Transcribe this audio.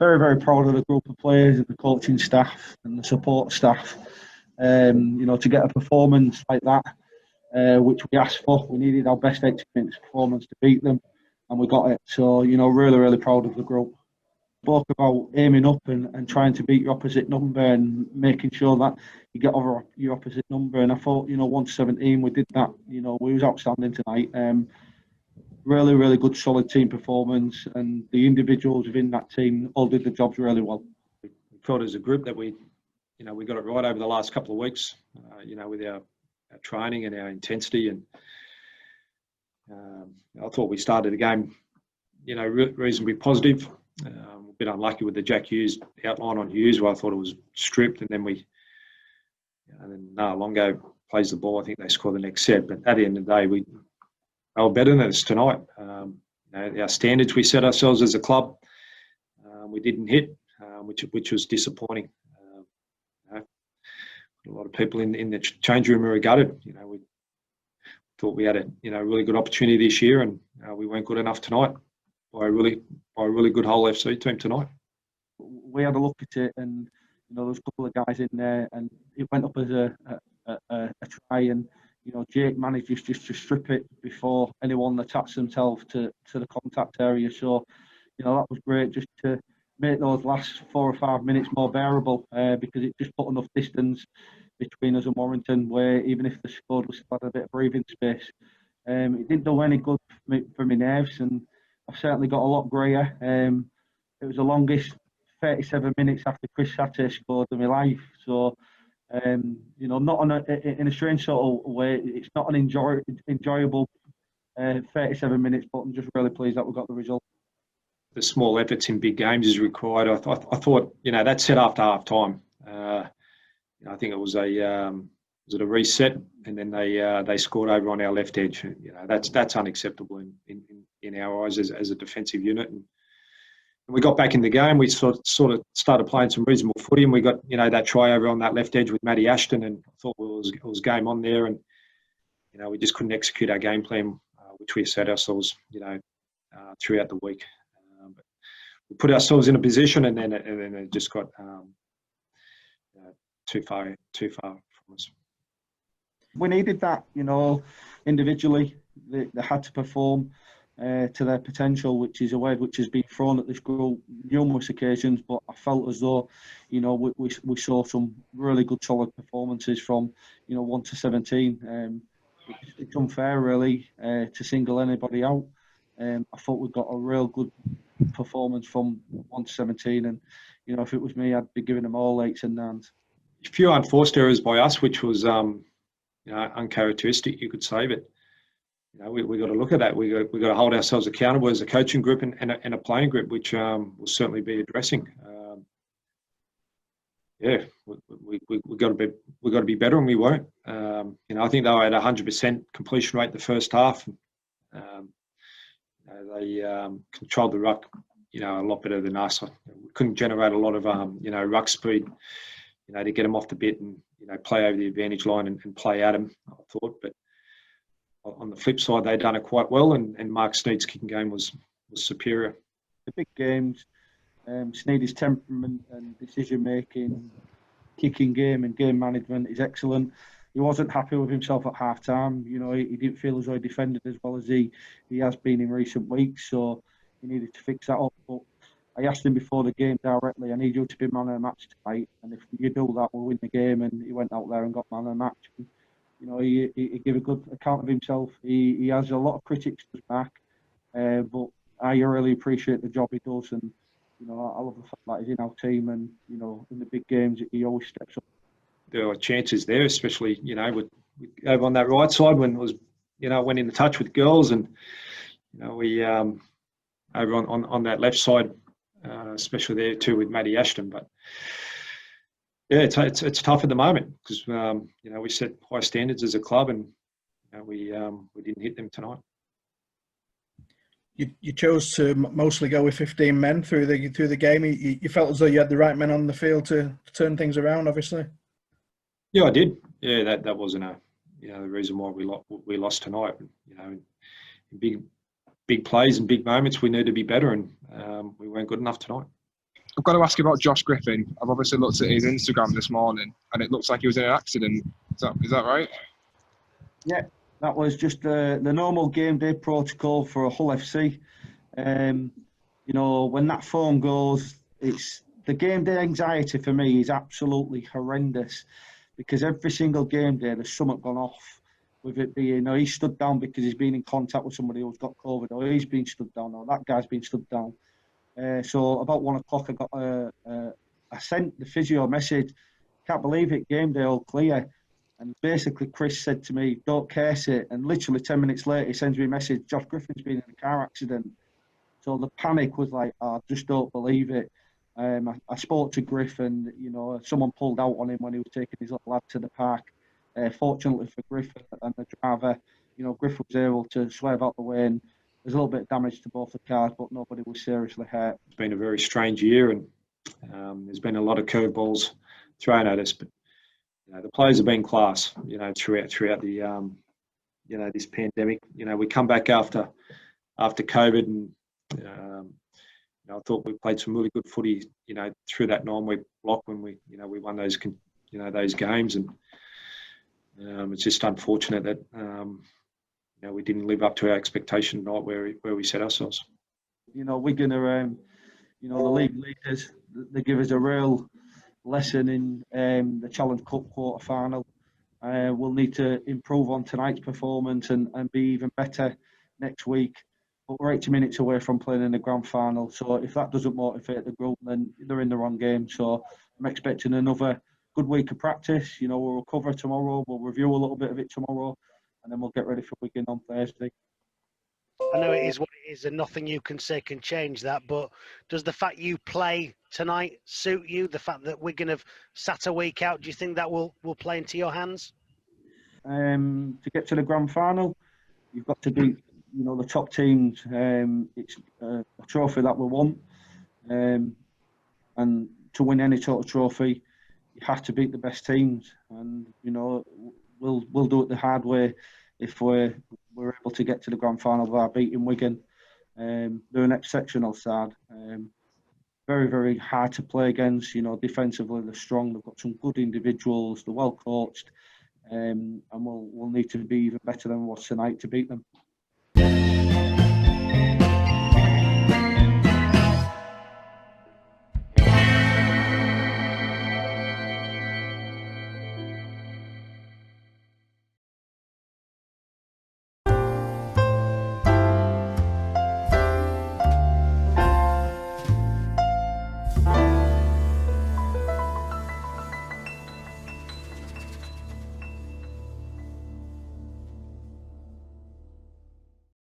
very, very proud of the group of players and the coaching staff and the support staff. To get a performance like that, which we asked for, we needed our best 80 minutes performance to beat them, and we got it. So, really, really proud of the group. Spoke about aiming up and trying to beat your opposite number and making sure that you get over your opposite number. And I thought, 1-17, we did that. We was outstanding tonight. Really, really good, solid team performance, and the individuals within that team all did the jobs really well. We felt as a group that we got it right over the last couple of weeks, with our training and our intensity. And I thought we started the game, reasonably positive. A bit unlucky with the Jack Hughes outline on Hughes, where I thought it was stripped, and then Longo plays the ball. I think they score the next set, but at the end of the day, they were better than us tonight. Our standards we set ourselves as a club, we didn't hit, which was disappointing. A lot of people in the change room were gutted. We thought we had a really good opportunity this year, and we weren't good enough tonight by a really good Hull FC team tonight. We had a look at it, and there was a couple of guys in there, and it went up as a try, and Jake manages just to strip it before anyone attached themselves to the contact area. So that was great, just to make those last 4 or 5 minutes more bearable, because it just put enough distance between us and Warrington, where even if the squad was still had a bit of breathing space, it didn't do any good for my nerves, and I've certainly got a lot grayer. It was the longest 37 minutes after Chris Satte scored in my life. So, not in a strange sort of way, it's not an enjoyable 37 minutes, but I'm just really pleased that we got the result. The small efforts in big games is required. I thought, that set after half time. I think it was a reset, and then they scored over on our left edge. That's unacceptable in our eyes as a defensive unit. And we got back in the game. We sort of started playing some reasonable footy, and we got that try over on that left edge with Matty Ashton, and I thought it was game on there. And we just couldn't execute our game plan, which we set ourselves throughout the week. But we put ourselves in a position, and then it just got too far from us. We needed that, individually. They had to perform to their potential, which is a word which has been thrown at this group numerous occasions. But I felt as though, we saw some really good, solid performances from, 1-17. It's unfair, really, to single anybody out. I thought we got a real good performance from 1-17, and if it was me, I'd be giving them all 8s and 9s. A few unforced errors by us, which was uncharacteristic, you could say, but we got to look at that. We got to hold ourselves accountable as a coaching group and a playing group, which we'll certainly be addressing. We got to be better, and we weren't. I think they were at 100% completion rate the first half. They controlled the ruck, a lot better than us. We couldn't generate a lot of ruck speed, to get them off the bit and play over the advantage line and play at them, I thought. But on the flip side, they'd done it quite well, and Mark Sneed's kicking game was superior. The big games, Sneed's temperament and decision-making, kicking game and game management is excellent. He wasn't happy with himself at half-time. He didn't feel as though he defended as well as he has been in recent weeks, so he needed to fix that up. But I asked him before the game directly, I need you to be man of the match tonight, and if you do that, we'll win the game. And he went out there and got man of the match. He gave a good account of himself. He has a lot of critics to his back, but I really appreciate the job he does, and I love the fact that he's in our team, and in the big games he always steps up. There were chances there, especially with over on that right side when it was went into touch with girls, and we over on that left side, especially there too with Matty Ashton. But yeah, it's tough at the moment because we set high standards as a club, and we didn't hit them tonight. You chose to mostly go with 15 men through the game. You felt as though you had the right men on the field to turn things around, obviously. Yeah, I did. Yeah, that wasn't the reason why we lost tonight. In big plays and big moments, we need to be better, and we weren't good enough tonight. I've got to ask you about Josh Griffin. I've obviously looked at his Instagram this morning, and it looks like he was in an accident. Is that right? Yeah, that was just the normal game day protocol for a Hull FC. You know, when that phone goes, it's the game day anxiety for me is absolutely horrendous, because every single game day there's something gone off. With it being, you know, he's stood down because he's been in contact with somebody who's got COVID, or he's been stood down, or that guy's been stood down. So about 1 o'clock, I sent the physio a message. Can't believe it, game day all clear. And basically, Chris said to me, "Don't curse it." And literally 10 minutes later, he sends me a message: "Josh Griffin's been in a car accident." So the panic was like, "Oh, I just don't believe it." I spoke to Griffin. You know, someone pulled out on him when he was taking his little lad to the park. Fortunately for Griffin and the driver, you know, Griffin was able to swerve out the way, and there's a little bit of damage to both the cars, but nobody was seriously hurt. It's been a very strange year, and there's been a lot of curveballs thrown at us, but you know, the players have been class. You know, throughout the you know, this pandemic. You know, we come back after COVID, and you know, I thought we played some really good footy. You know, through that 9-week block when we won those those games, and it's just unfortunate that you know, we didn't live up to our expectation tonight where we set ourselves. You know, Wigan are you know, the league leaders. They give us a real lesson in the Challenge Cup quarter final. We'll need to improve on tonight's performance and be even better next week. But we're 80 minutes away from playing in the grand final. So if that doesn't motivate the group, then they're in the wrong game. So I'm expecting another good week of practice. You know, we'll recover tomorrow. We'll review a little bit of it tomorrow, and then we'll get ready for Wigan on Thursday. I know it is what it is, and nothing you can say can change that. But does the fact you play tonight suit you? The fact that Wigan have sat a week out, do you think that will play into your hands? To get to the grand final, you've got to beat, you know, the top teams. It's a trophy that we want, and to win any sort of trophy, you have to beat the best teams. And you know, we'll do it the hard way if we're able to get to the grand final by beating Wigan. They're an exceptional side. Very, very hard to play against. You know, defensively they're strong. They've got some good individuals. They're well coached, and we'll need to be even better than we was tonight to beat them.